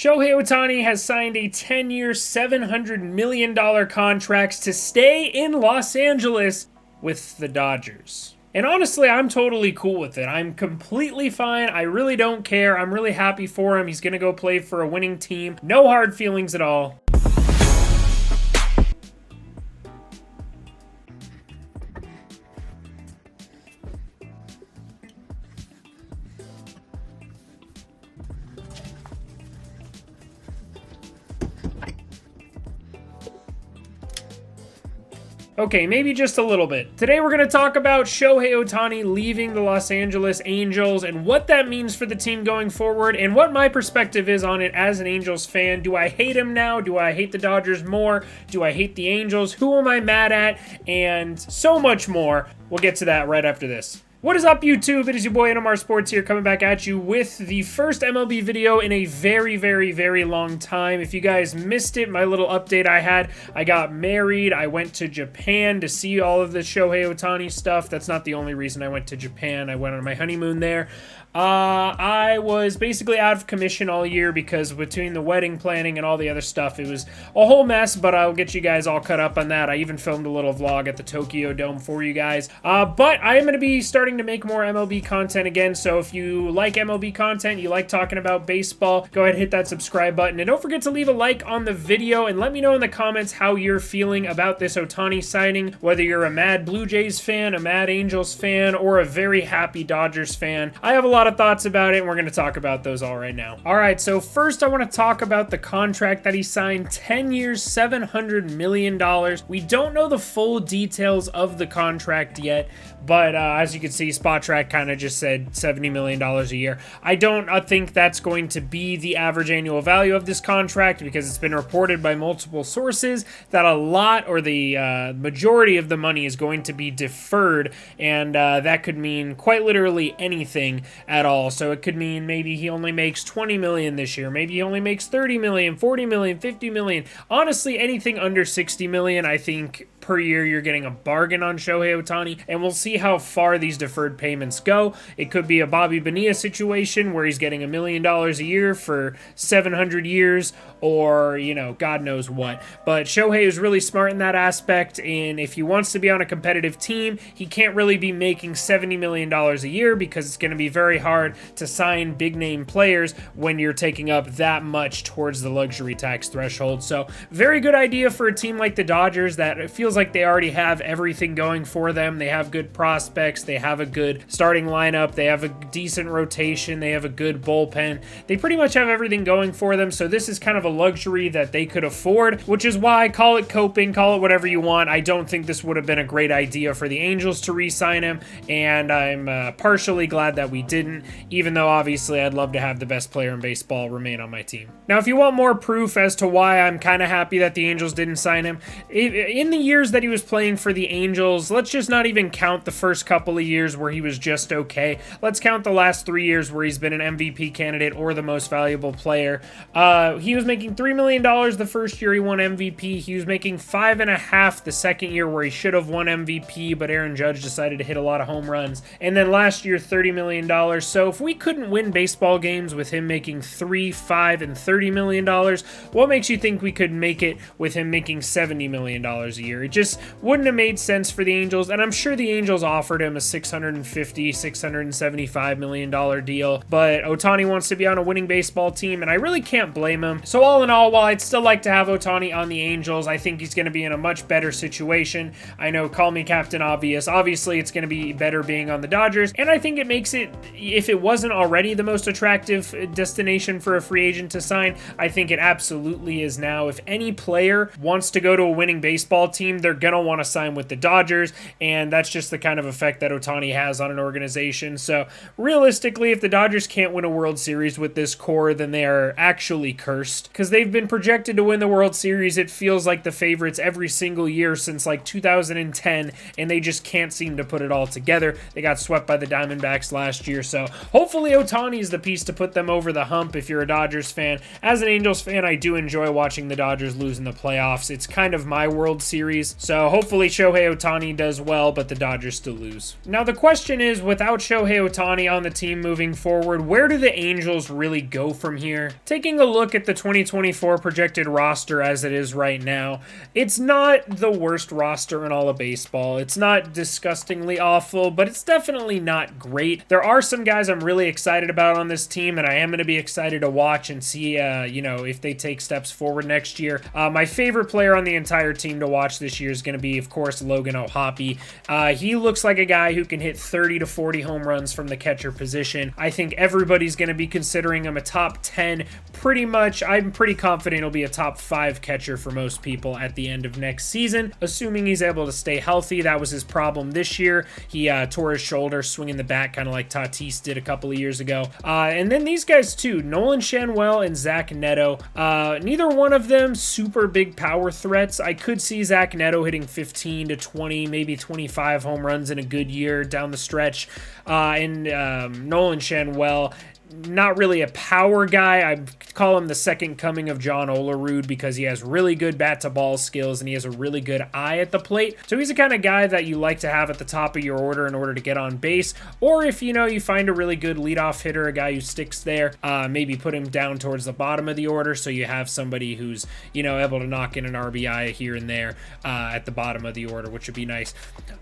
Shohei Ohtani has signed a 10-year, $700 million contract to stay in Los Angeles with the Dodgers. And honestly, I'm totally cool with it. I'm completely fine. I really don't care. I'm really happy for him. He's going to go play for a winning team. No hard feelings at all. Okay, maybe just a little bit. Today we're going to talk about Shohei Ohtani leaving the Los Angeles Angels and what that means for the team going forward and what my perspective is on it as an Angels fan. Do I hate him now? Do I hate the Dodgers more? Do I hate the Angels? Who am I mad at? And so much more. We'll get to that right after this. What is up, YouTube? It is your boy NMR Sports here, coming back at you with the first MLB video in a very long time. If you guys missed it, my little update I got married. I went to Japan to see all of the Shohei Ohtani stuff. That's not the only reason I went to Japan. I went on my honeymoon there. I was basically out of commission all year because between the wedding planning and all the other stuff, it was a whole mess, but I'll get you guys all caught up on that. I even filmed a little vlog at the Tokyo Dome for you guys. But I am going to be starting to make more MLB content again, so if you like MLB content, you like talking about baseball, go ahead and hit that subscribe button, and don't forget to leave a like on the video, and let me know in the comments how you're feeling about this Ohtani signing, whether you're a mad Blue Jays fan, a mad Angels fan, or a very happy Dodgers fan. I have a lot of thoughts about it, and we're going to talk about those all right now. All right, so first I want to talk about the contract that he signed, 10 years, $700 million. We don't know the full details of the contract yet, but as you can see, SpotTrack kind of just said $70 million a year. I don't think that's going to be the average annual value of this contract because it's been reported by multiple sources that a lot or the majority of the money is going to be deferred, and that could mean quite literally anything at all. So it could mean maybe he only makes $20 million this year. Maybe he only makes $30 million, $40 million, $50 million. Honestly, anything under $60 million, I think per year you're getting a bargain on Shohei Ohtani, and we'll see how far these deferred payments go. It could be a Bobby Bonilla situation where he's getting $1 million a year for 700 years, or, you know, God knows what. But Shohei is really smart in that aspect, and if he wants to be on a competitive team, he can't really be making $70 million a year because it's going to be very hard to sign big name players when you're taking up that much towards the luxury tax threshold. So very good idea for a team like the Dodgers that it feels like they already have everything going for them. They have good prospects, they have a good starting lineup, they have a decent rotation, they have a good bullpen. They pretty much have everything going for them, so this is kind of a luxury that they could afford, which is why, call it coping, call it whatever you want. I don't think this would have been a great idea for the Angels to re-sign him, and I'm partially glad that we didn't, even though obviously I'd love to have the best player in baseball remain on my team. Now, if you want more proof as to why I'm kind of happy that the Angels didn't sign him, in the years that he was playing for the Angels, let's just not even count the first couple of years where he was just okay. Let's count the last 3 years where he's been an MVP candidate or the most valuable player. He was making $3 million the first year he won MVP. He was making $5.5 million the second year where he should have won MVP, but Aaron Judge decided to hit a lot of home runs. And then last year, $30 million. So if we couldn't win baseball games with him making $3, $5, and $30 million, what makes you think we could make it with him making $70 million a year? It just wouldn't have made sense for the Angels, and I'm sure the Angels offered him a $650, $675 million deal, but Ohtani wants to be on a winning baseball team, and I really can't blame him. So all in all, while I'd still like to have Ohtani on the Angels, I think he's going to be in a much better situation. I know, call me Captain Obvious. Obviously, it's going to be better being on the Dodgers, and I think it makes it, if it wasn't already the most attractive destination for a free agent to sign, I think it absolutely is now. If any player wants to go to a winning baseball team, they're going to want to sign with the Dodgers, and that's just the kind of effect that Ohtani has on an organization. So realistically, if the Dodgers can't win a World Series with this core, then they are actually cursed, because they've been projected to win the World Series. It feels like the favorites every single year since like 2010, and they just can't seem to put it all together. They got swept by the Diamondbacks last year, so hopefully Ohtani is the piece to put them over the hump if you're a Dodgers fan. As an Angels fan, I do enjoy watching the Dodgers lose in the playoffs. It's kind of my World Series. is. So hopefully Shohei Ohtani does well, but the Dodgers still lose. Now the question is, without Shohei Ohtani on the team moving forward, where do the Angels really go from here? Taking a look at the 2024 projected roster as it is right now, it's not the worst roster in all of baseball. It's not disgustingly awful, but it's definitely not great. There are some guys I'm really excited about on this team, and I am going to be excited to watch and see, if they take steps forward next year. My favorite player on the entire team to watch this year is going to be, of course, Logan O'Hoppe. He looks like a guy who can hit 30 to 40 home runs from the catcher position. I think everybody's going to be considering him a top 10 pretty much. I'm pretty confident he'll be a top 5 catcher for most people at the end of next season, assuming he's able to stay healthy. That was his problem this year. He tore his shoulder swinging the bat, kind of like Tatis did a couple of years ago. And then these guys too, Nolan Schanuel and Zach Neto. Neither one of them super big power threats. I could see Zach Neto hitting 15 to 20, maybe 25 home runs in a good year down the stretch. And Nolan Schanuel, not really a power guy. I call him the second coming of John Olerud because he has really good bat-to-ball skills and he has a really good eye at the plate. So he's the kind of guy that you like to have at the top of your order in order to get on base. Or if, you find a really good leadoff hitter, a guy who sticks there, maybe put him down towards the bottom of the order so you have somebody who's, able to knock in an RBI here and there at the bottom of the order, which would be nice.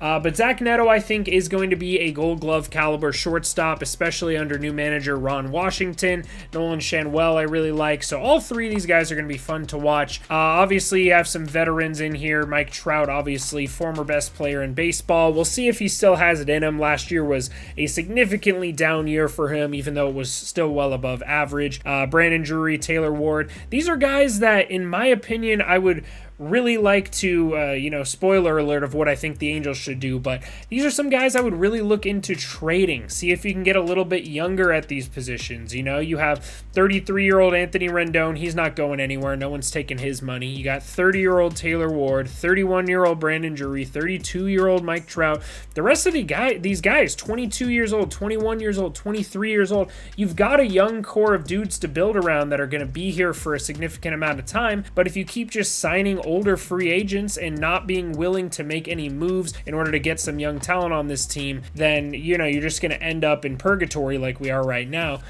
But Zach Neto, I think, is going to be a Gold Glove caliber shortstop, especially under new manager Ron Washington. Nolan Schanuel I really like. So all three of these guys are going to be fun to watch. Obviously, you have some veterans in here. Mike Trout, obviously, former best player in baseball. We'll see if he still has it in him. Last year was a significantly down year for him, even though it was still well above average. Brandon Drury, Taylor Ward. These are guys that, in my opinion, I would really like to, spoiler alert of what I think the Angels should do, but these are some guys I would really look into trading, see if you can get a little bit younger at these positions. You have 33-year-old Anthony Rendon, he's not going anywhere, no one's taking his money. You got 30-year-old Taylor Ward, 31-year-old Brandon Drury, 32-year-old Mike Trout. The rest of these guys, 22 years old, 21 years old, 23 years old, you've got a young core of dudes to build around that are going to be here for a significant amount of time, but if you keep just signing older free agents and not being willing to make any moves in order to get some young talent on this team, then, you're just going to end up in purgatory like we are right now,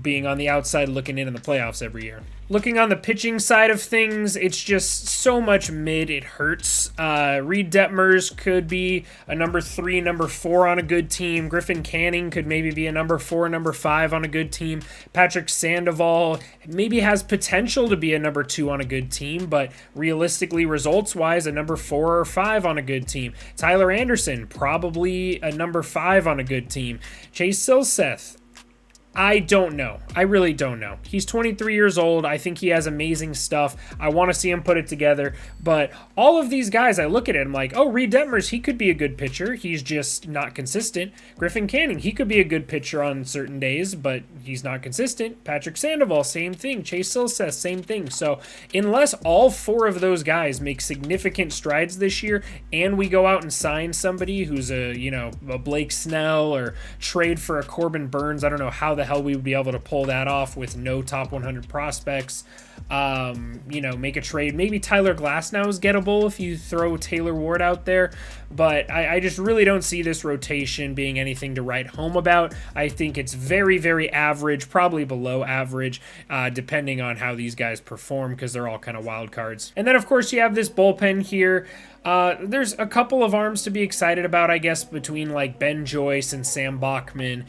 being on the outside looking in the playoffs every year. Looking on the pitching side of things, it's just so much mid, it hurts. Reed Detmers could be a number 3, number 4 on a good team. Griffin Canning could maybe be a number 4, number 5 on a good team. Patrick Sandoval maybe has potential to be a number 2 on a good team, but realistically, results-wise, a number 4 or 5 on a good team. Tyler Anderson, probably a number 5 on a good team. Chase Silseth, I don't know. I really don't know. He's 23 years old. I think he has amazing stuff. I want to see him put it together. But all of these guys, I look at it, I'm like, oh, Reed Detmers, he could be a good pitcher. He's just not consistent. Griffin Canning, he could be a good pitcher on certain days, but he's not consistent. Patrick Sandoval, same thing. Chase Silseth, same thing. So unless all 4 of those guys make significant strides this year and we go out and sign somebody who's a Blake Snell or trade for a Corbin Burns, I don't know how the hell we would be able to pull that off with no top 100 prospects. Make a trade. Maybe Tyler Glasnow is gettable if you throw Taylor Ward out there, but I just really don't see this rotation being anything to write home about. I think it's very, very average, probably below average, depending on how these guys perform, because they're all kind of wild cards. And then, of course, you have this bullpen here. There's a couple of arms to be excited about, I guess, between like Ben Joyce and Sam Bachman.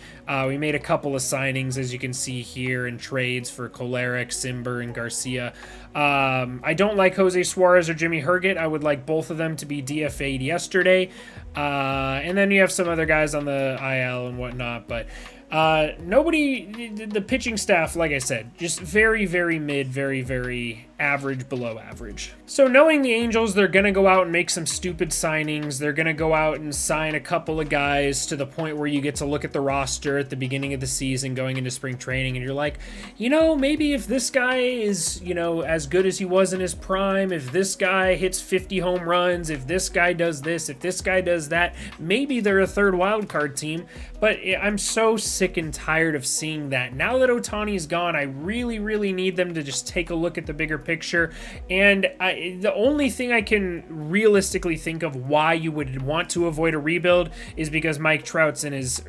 We made a couple of signings, as you can see here, in trades for Kolarek, Simber, and Garcia. I don't like Jose Suarez or Jimmy Herget. I would like both of them to be DFA'd yesterday. And then you have some other guys on the IL and whatnot, but the pitching staff, like I said, just very, very mid, very, very average, below average. So knowing the Angels, they're going to go out and make some stupid signings. They're going to go out and sign a couple of guys to the point where you get to look at the roster at the beginning of the season going into spring training, and you're like, maybe if this guy is, as good as he was in his prime, if this guy hits 50 home runs, if this guy does this, if this guy does that, maybe they're a third wild card team. But I'm so sick sick and tired of seeing that. Now that Ohtani's gone, I really need them to just take a look at the bigger picture. And the only thing I can realistically think of why you would want to avoid a rebuild is because Mike Trout's in his,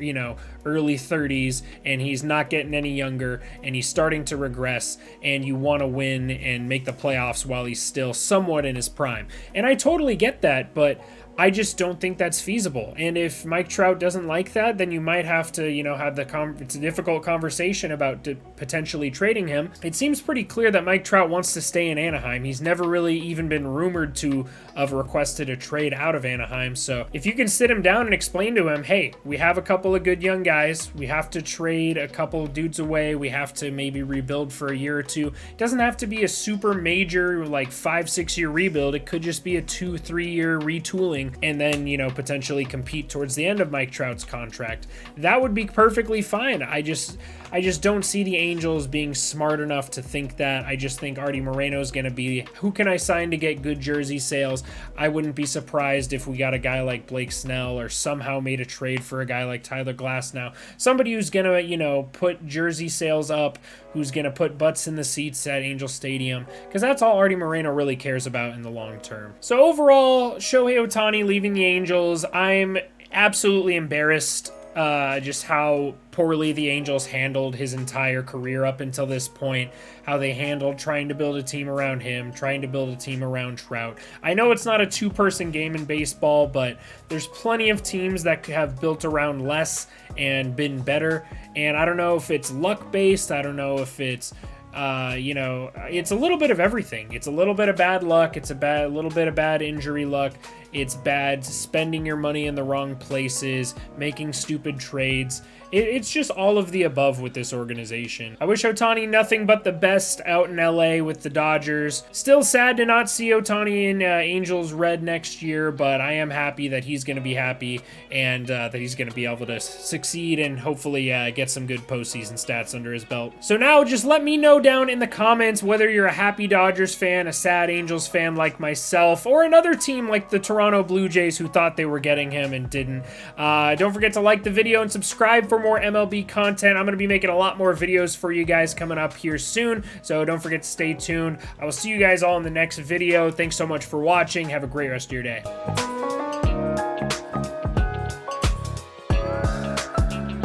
early 30s and he's not getting any younger and he's starting to regress, and you want to win and make the playoffs while he's still somewhat in his prime. And I totally get that, but I just don't think that's feasible. And if Mike Trout doesn't like that, then you might have to, have it's a difficult conversation about potentially trading him. It seems pretty clear that Mike Trout wants to stay in Anaheim. He's never really even been rumored to have requested a trade out of Anaheim. So if you can sit him down and explain to him, hey, we have a couple of good young guys. We have to trade a couple dudes away. We have to maybe rebuild for a year or two. It doesn't have to be a super major, like 5-6 year rebuild. It could just be a 2-3 year retooling, and then, potentially compete towards the end of Mike Trout's contract. That would be perfectly fine. I just don't see the Angels being smart enough to think that. I just think Artie Moreno is going to be, who can I sign to get good jersey sales? I wouldn't be surprised if we got a guy like Blake Snell or somehow made a trade for a guy like Tyler Glasnow. Somebody who's going to, put jersey sales up, who's going to put butts in the seats at Angel Stadium, because that's all Artie Moreno really cares about in the long term. So overall, Shohei Ohtani leaving the Angels, I'm absolutely embarrassed just how poorly the Angels handled his entire career up until this point, how they handled trying to build a team around him, trying to build a team around Trout. I know it's not a two-person game in baseball, but there's plenty of teams that have built around less and been better, and I don't know if it's luck-based, I don't know if it's it's a little bit of everything. It's a little bit of bad luck. It's a little bit of bad injury luck. It's bad spending your money in the wrong places, making stupid trades. It's just all of the above with this organization. I wish Ohtani nothing but the best out in LA with the Dodgers. Still sad to not see Ohtani in Angels red next year, but I am happy that he's going to be happy and that he's going to be able to succeed and hopefully get some good postseason stats under his belt. So now just let me know down in the comments whether you're a happy Dodgers fan, a sad Angels fan like myself, or another team like the Toronto Blue Jays who thought they were getting him and didn't. Don't forget to like the video and subscribe for more MLB content. I'm going to be making a lot more videos for you guys coming up here soon, so don't forget to stay tuned. I will see you guys all in the next video. Thanks so much for watching. Have a great rest of your day.